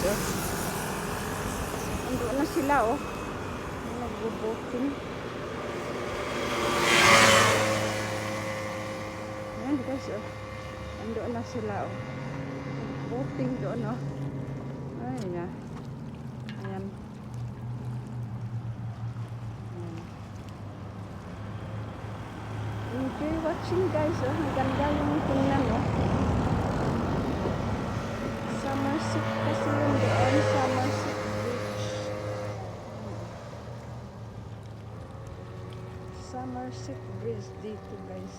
oh. Ando na sila oh. Nagbo-boating. Ayan guys oh. Ando na sila oh. Boating doon oh. Ay na. Ayan. Enjoy watching guys oh. Ang ganda yung tingnan oh. Somerset kasi yung doon. Somerset Beach. Somerset Bridge dito guys.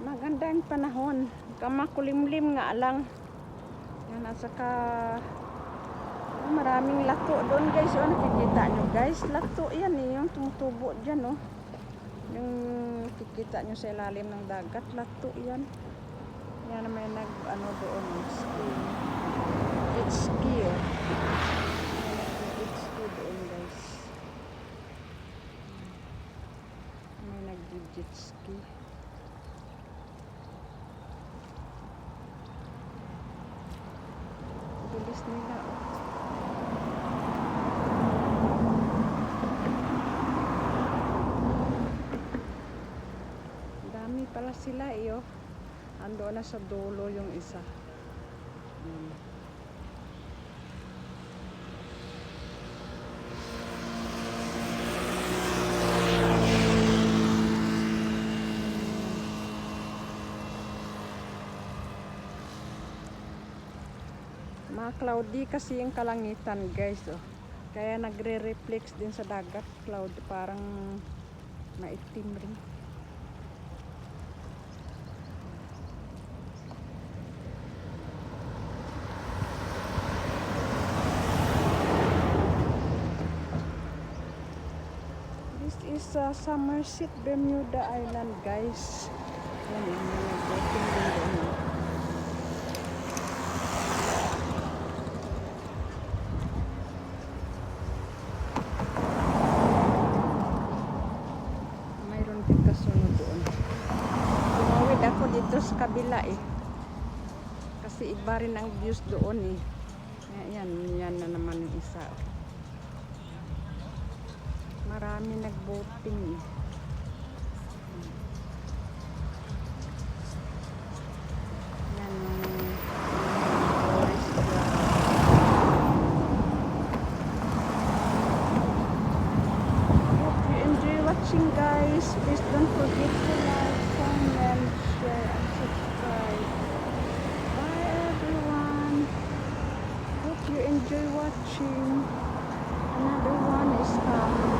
Maganda ang panahon. Kamakulimlim nga lang. Yan at saka maraming lato doon guys. O nakikita nyo guys. Lato yan eh. Yung tumutubo dyan oh. Yung kikita nyo sa ilalim ng dagat. Lato yan. Yan na may nag ano doon. Ski. Jet ski oh. May nag jet ski doon guys. May nag jet ski. Bilis nila oh. Dami pala sila eh oh. Ando na sa dulo yung isa. Cloudy kasi yung kalangitan guys oh. Kaya nagre-reflex din sa dagat cloud, parang maitim rin. This is Somerset Bermuda Island guys. Yan yung mga boating din doon. Dito sa kabila eh. Kasi iba rin ang views doon eh. Yan na naman yung isa. Marami nag-boating eh. Yan. Hope you enjoy watching guys. Please don't forget to like, comment, share and subscribe. Bye everyone. Hope you enjoy watching. Another one is coming.